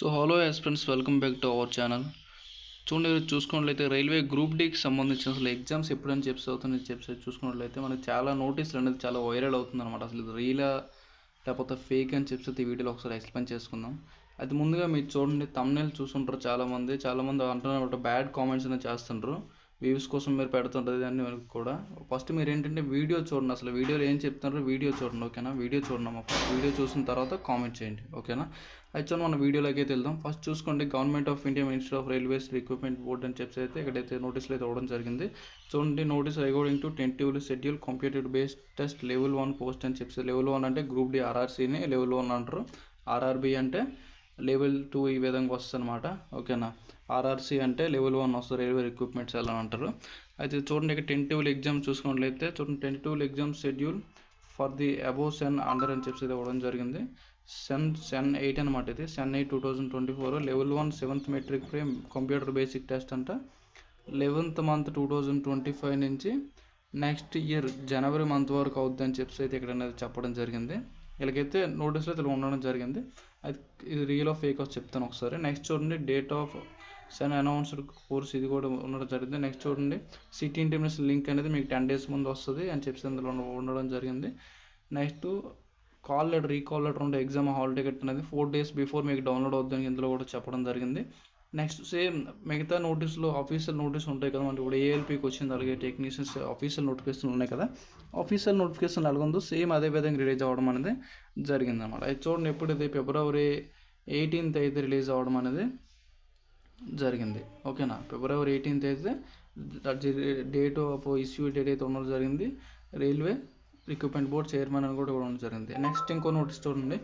So hello friends, welcome back to our channel. చూడండి, చూసుకున్నట్లయితే railway group డీకి సంబంధించిన అసలు ఎగ్జామ్స్ ఎప్పుడని చెప్పి చూసుకున్నట్లయితే మనకి చాలా నోటీసులు అనేది చాలా వైరల్ అవుతుంది అనమాట. అసలు ఇది రీలా లేకపోతే ఫేక్ అని చెప్పి ఈ వీడియోలో ఒకసారి ఎక్స్ప్లెయిన్ చేసుకుందాం. అది ముందుగా మీరు చూడండి, తమ్నెయిల్ చూసుకుంటారు చాలామంది అంటున్నారు, బ్యాడ్ కామెంట్స్ అనేది చేస్తుంటారు. వ్యూస్ కోసం మీరు పెడుతుంటుంది అన్ని కూడా. ఫస్ట్ మీరు ఏంటంటే వీడియో చూడండి, అసలు వీడియోలో ఏం చెప్తున్నారో వీడియో చూడండి, ఓకేనా. వీడియో చూడండి, వీడియో చూసిన తర్వాత కామెంట్ చేయండి, ఓకేనా. అయితే మన వీడియోలోకి అయితే వెళ్దాం. ఫస్ట్ చూసుకోండి, government of India ministry of railways recruitment board అని చెప్పి అయితే ఇక్కడైతే నోటీసులు అయితే ఇవ్వడం జరిగింది. చూడండి, notice according to tentatively schedule computer based test level 1 post అని చెప్పి. లెవెల్ 1 అంటే గ్రూప్ డి ఆర్ఆర్సీని లెవెల్ 1 అంటారు. ఆర్ఆర్బి అంటే లెవెల్ 2 ఈ విధంగా వస్తుంది అనమాట, ఓకేనా. ఆర్ఆర్సీ అంటే లెవెల్ 1 వస్తుంది, రైల్వే రిక్రూట్మెంట్స్ ఎలా అంటారు. అయితే చూడండి, ఇక్కడ టెంటివ్ ఎగ్జామ్ చూసుకున్నట్లయితే చూడండి, tentative exam schedule for the above CEN under అని చెప్పి ఇవ్వడం జరిగింది. సెన్ 8 అనమాట. ఇది CEN 8 2024 level 1 7th matrix frame computer basic test అంట. 11th month 2025 నుంచి నెక్స్ట్ ఇయర్ జనవరి మంత్ వరకు అవుద్ది అని చెప్పి అయితే ఇక్కడ అనేది చెప్పడం జరిగింది. వీళ్ళకైతే నోటీసులో ఇలా ఉండడం జరిగింది. అది ఇది రియల్ ఆఫ్ ఫేక్ చెప్తాను ఒకసారి. నెక్స్ట్ చూడండి, డేట్ ఆఫ్ సెన్ అనౌన్స్డ్ కోర్స్ ఇది కూడా ఉండడం జరిగింది. నెక్స్ట్ చూడండి, సిటీ ఇంటర్నేషనల్ లింక్ అనేది మీకు 10 days ముందు వస్తుంది అని చెప్పి అందులో ఉండడం జరిగింది. Next call letter, recall letter ఉండే ఎగ్జామ్ హాల్ టికెట్ అనేది 4 days బిఫోర్ మీకు డౌన్లోడ్ అవుతుందని ఇందులో కూడా చెప్పడం జరిగింది. నెక్స్ట్ సేమ్ మిగతా నోటీసులు ఆఫీషియల్ నోటీస్ ఉంటాయి కదా, మనకి ఇప్పుడు ఏఎల్పీకి వచ్చింది, అలాగే టెక్నీషియన్స్ ఆఫీషియల్ నోటిఫికేషన్ ఉన్నాయి కదా, ఆఫీషియల్ నోటిఫికేషన్ ఎలాగుందో సేమ్ అదే విధంగా రిలీజ్ అవ్వడం అనేది జరిగింది అనమాట. అది చూడండి, ఎప్పుడైతే February 18th అయితే రిలీజ్ అవ్వడం అనేది జరిగింది, ఓకేనా. February 18th అయితే డేట్ ఆఫ్ ఇష్యూ డేట్ అయితే ఉండడం జరిగింది. రైల్వే రిక్రూట్మెంట్ బోర్డ్ చైర్మన్ అని కూడా ఇవ్వడం జరిగింది. నెక్స్ట్ ఇంకో నోటీస్ చూడండి,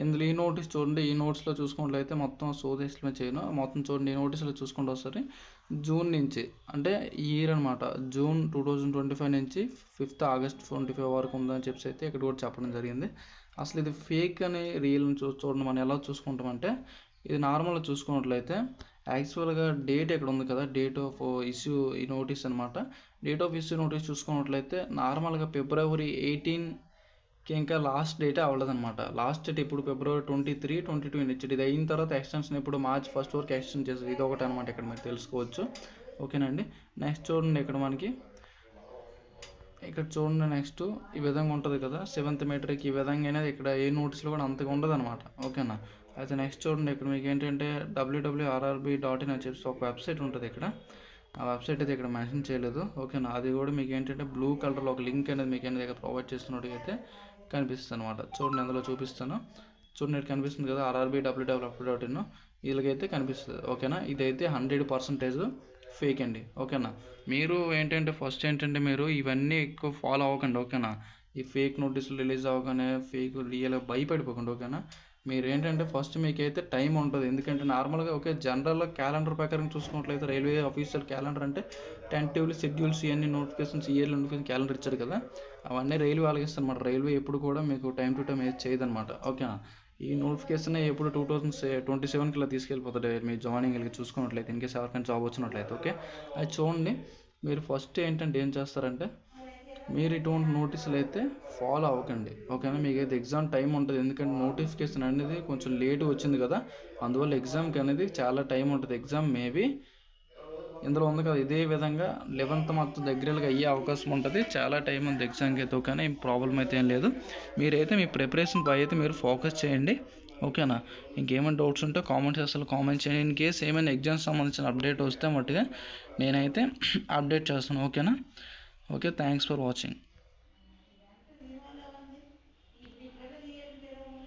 ఇందులో ఈ నోటీస్ చూడండి, ఈ నోట్స్లో చూసుకున్నట్లయితే మొత్తం సోదేశమే చేయను, మొత్తం చూడండి. ఈ నోటీసులో చూసుకుంటూ వస్తారు, జూన్ నుంచి అంటే ఈ ఇయర్ అనమాట, జూన్ 2025 నుంచి 5th August 25 వరకు ఉందని చెప్పి అయితే ఇక్కడ కూడా చెప్పడం జరిగింది. అసలు ఇది ఫేక్ అని రియల్ని చూడండి, మనం ఎలా చూసుకుంటామంటే ఇది నార్మల్గా చూసుకున్నట్లయితే యాక్చువల్గా డేట్ ఇక్కడ ఉంది కదా, డేట్ ఆఫ్ ఇష్యూ ఈ నోటీస్ అనమాట. డేట్ ఆఫ్ ఇష్యూ నోటీస్ చూసుకున్నట్లయితే నార్మల్గా February 18కి ఇంకా లాస్ట్ డేటే అవ్వలేదన్నమాట. లాస్ట్ డేట్ ఇప్పుడు February 23, 22 ఇచ్చాడు. ఇది అయిన తర్వాత ఎక్స్టెన్షన్ ఇప్పుడు March 1st వరకు ఎక్స్టెండ్ చేస్తారు. ఇది ఒకటి అనమాట, ఇక్కడ మీరు తెలుసుకోవచ్చు, ఓకేనండి. నెక్స్ట్ చూడండి, ఇక్కడ చూడండి, నెక్స్ట్ ఈ విధంగా ఉంటుంది కదా, 7th మెట్రిక్ ఈ విధంగా అనేది ఇక్కడ ఏ నోటీస్లో కూడా అంతగా ఉండదు అనమాట, ఓకేనా. అయితే నెక్స్ట్ చూడండి, ఇక్కడ మీకు ఏంటంటే www.rrb.in అని చెప్పి ఒక వెబ్సైట్ ఉంటుంది. ఇక్కడ ఆ వెబ్సైట్ అయితే ఇక్కడ మెన్షన్ చేయలేదు, ఓకేనా. అది కూడా మీకు ఏంటంటే బ్లూ కలర్లో ఒక లింక్ అనేది మీకు అనేది ఇక్కడ ప్రొవైడ్ చేస్తున్నట్టుగా అయితే కనిపిస్తుంది అనమాట. చూడండి, అందులో చూపిస్తాను. చూడండి, ఇక్కడ కనిపిస్తుంది కదా, rrb.www.in వీళ్ళకైతే కనిపిస్తుంది, ఓకేనా. ఇదైతే 100% ఫేక్ అండి, ఓకేనా. మీరు ఏంటంటే ఫస్ట్ ఏంటంటే మీరు ఇవన్నీ ఎక్కువ ఫాలో అవ్వకండి, ఓకేనా. ఈ ఫేక్ నోటీసులు రిలీజ్ అవ్వగానే ఫేక్ రియల్ భయపడిపోకండి, ఓకేనా. మీరు ఏంటంటే ఫస్ట్ మీకైతే టైం ఉంటుంది, ఎందుకంటే నార్మల్గా ఓకే జనరల్లో క్యాలెండర్ ప్రకారం చూసుకున్నట్లయితే రైల్వే ఆఫీషియల్ క్యాలెండర్ అంటే టెంటివ్లీ షెడ్యూల్స్ ఇవన్నీ నోటిఫికేషన్స్ ఇయర్లీ నోటిఫికేషన్ క్యాలెండర్ ఇచ్చారు కదా, అవన్నీ రైల్వే వాళ్ళకి ఇస్తారు అనమాట. రైల్వే ఎప్పుడు కూడా మీకు టైం టు టైం ఏది చేయదనమాట, ఓకేనా. ఈ నోటిఫికేషన్ ఎప్పుడు 2027కి ఇలా తీసుకెళ్ళిపోతాడు మీ జాయినింగ్ వెళ్ళి చూసుకున్నట్లయితే, ఇన్కేస్ ఎవరికైనా జాబ్ వచ్చినట్లయితే, ఓకే. అది చూడండి, మీరు ఫస్ట్ ఏంటంటే ఏం చేస్తారంటే మీరు ఇటువంటి నోటీసులు అయితే ఫాలో అవ్వకండి, ఓకేనా. మీకు అయితే ఎగ్జామ్ టైం ఉంటుంది, ఎందుకంటే నోటిఫికేషన్ అనేది కొంచెం లేట్ వచ్చింది కదా, అందువల్ల ఎగ్జామ్కి అనేది చాలా టైం ఉంటుంది. ఎగ్జామ్ మేబీ ఇందులో ఉంది కదా, ఇదే విధంగా 11th month దగ్గరగా అయ్యే అవకాశం ఉంటుంది, చాలా టైం ఉంది ఎగ్జామ్కి అయితే, ఓకేనా. ఏం ప్రాబ్లం అయితే ఏం లేదు. మీరైతే మీ ప్రిపరేషన్ పై అయితే మీరు ఫోకస్ చేయండి, ఓకేనా. ఇంకేమైనా డౌట్స్ ఉంటే కామెంట్ సెక్షన్లో కామెంట్ చేయండి. ఇన్ కేస్ ఏమైనా ఎగ్జామ్స్ సంబంధించిన అప్డేట్ వస్తే మట్టుగా నేనైతే అప్డేట్ చేస్తాను, ఓకేనా. Okay, thanks for watching.